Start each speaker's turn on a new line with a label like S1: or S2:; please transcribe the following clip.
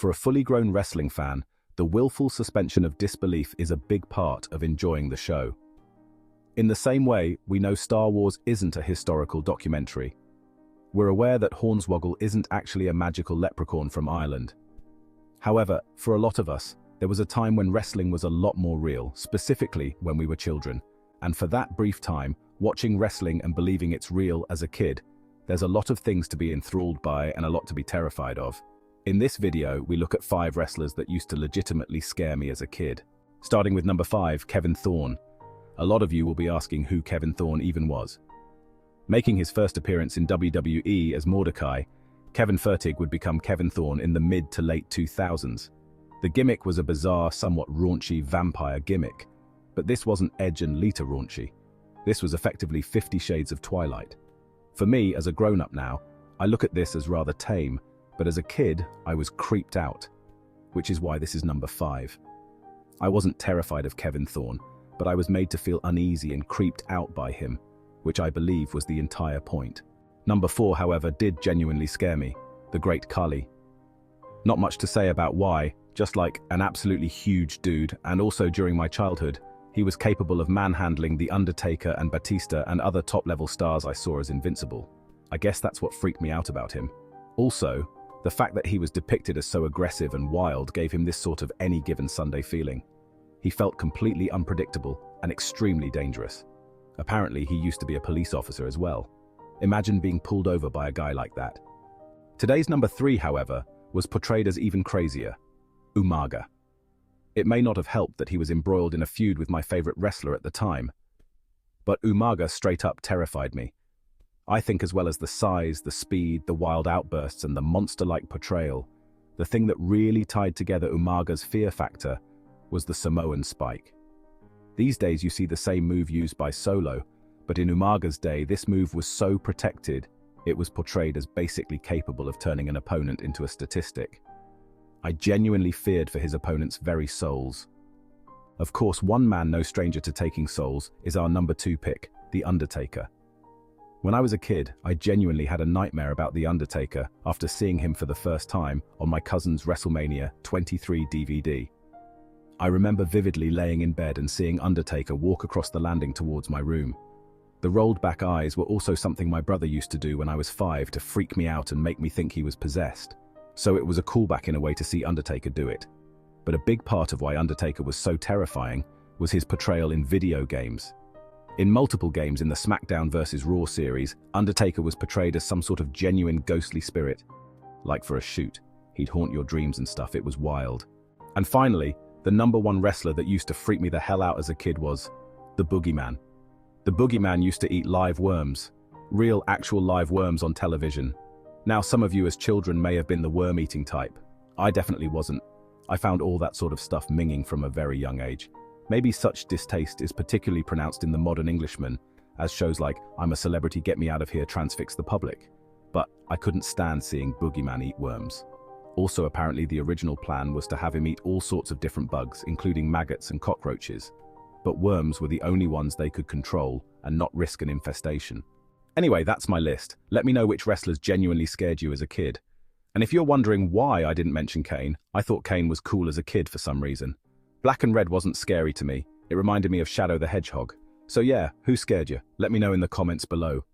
S1: For a fully grown wrestling fan, the willful suspension of disbelief is a big part of enjoying the show. In the same way, we know Star Wars isn't a historical documentary. We're aware that Hornswoggle isn't actually a magical leprechaun from Ireland. However, for a lot of us, there was a time when wrestling was a lot more real, specifically when we were children. And for that brief time, watching wrestling and believing it's real as a kid, there's a lot of things to be enthralled by and a lot to be terrified of. In this video, we look at 5 wrestlers that used to legitimately scare me as a kid. Starting with number 5, Kevin Thorne. A lot of you will be asking who Kevin Thorne even was. Making his first appearance in WWE as Mordecai, Kevin Fertig would become Kevin Thorne in the mid to late 2000s. The gimmick was a bizarre, somewhat raunchy vampire gimmick, but this wasn't Edge and Lita raunchy. This was effectively 50 Shades of Twilight. For me, as a grown-up now, I look at this as rather tame, but as a kid, I was creeped out, which is why this is number 5. I wasn't terrified of Kevin Thorne, but I was made to feel uneasy and creeped out by him, which I believe was the entire point. Number 4, however, did genuinely scare me, the Great Khali. Not much to say about why, just like an absolutely huge dude, and also during my childhood, he was capable of manhandling The Undertaker and Batista and other top-level stars I saw as invincible. I guess that's what freaked me out about him. Also, the fact that he was depicted as so aggressive and wild gave him this sort of any given Sunday feeling. He felt completely unpredictable and extremely dangerous. Apparently, he used to be a police officer as well. Imagine being pulled over by a guy like that. Today's number 3, however, was portrayed as even crazier, Umaga. It may not have helped that he was embroiled in a feud with my favorite wrestler at the time, but Umaga straight up terrified me. I think as well as the size, the speed, the wild outbursts, and the monster-like portrayal, the thing that really tied together Umaga's fear factor was the Samoan spike. These days you see the same move used by Solo, but in Umaga's day this move was so protected, it was portrayed as basically capable of turning an opponent into a statistic. I genuinely feared for his opponent's very souls. Of course, one man no stranger to taking souls is our number 2 pick, The Undertaker. When I was a kid, I genuinely had a nightmare about The Undertaker after seeing him for the first time on my cousin's WrestleMania 23 DVD. I remember vividly laying in bed and seeing Undertaker walk across the landing towards my room. The rolled back eyes were also something my brother used to do when I was 5 to freak me out and make me think he was possessed. So it was a callback in a way to see Undertaker do it. But a big part of why Undertaker was so terrifying was his portrayal in video games. In multiple games in the SmackDown vs. Raw series, Undertaker was portrayed as some sort of genuine ghostly spirit. Like for a shoot, he'd haunt your dreams and stuff, it was wild. And finally, the number 1 wrestler that used to freak me the hell out as a kid was the Boogeyman. The Boogeyman used to eat live worms, real actual live worms on television. Now some of you as children may have been the worm-eating type. I definitely wasn't. I found all that sort of stuff minging from a very young age. Maybe such distaste is particularly pronounced in the modern Englishman, as shows like I'm a Celebrity, Get Me Out of Here transfix the public. But I couldn't stand seeing Boogeyman eat worms. Also, apparently the original plan was to have him eat all sorts of different bugs, including maggots and cockroaches. But worms were the only ones they could control and not risk an infestation. Anyway, that's my list. Let me know which wrestlers genuinely scared you as a kid. And if you're wondering why I didn't mention Kane, I thought Kane was cool as a kid for some reason. Black and red wasn't scary to me. It reminded me of Shadow the Hedgehog. So yeah, who scared you? Let me know in the comments below.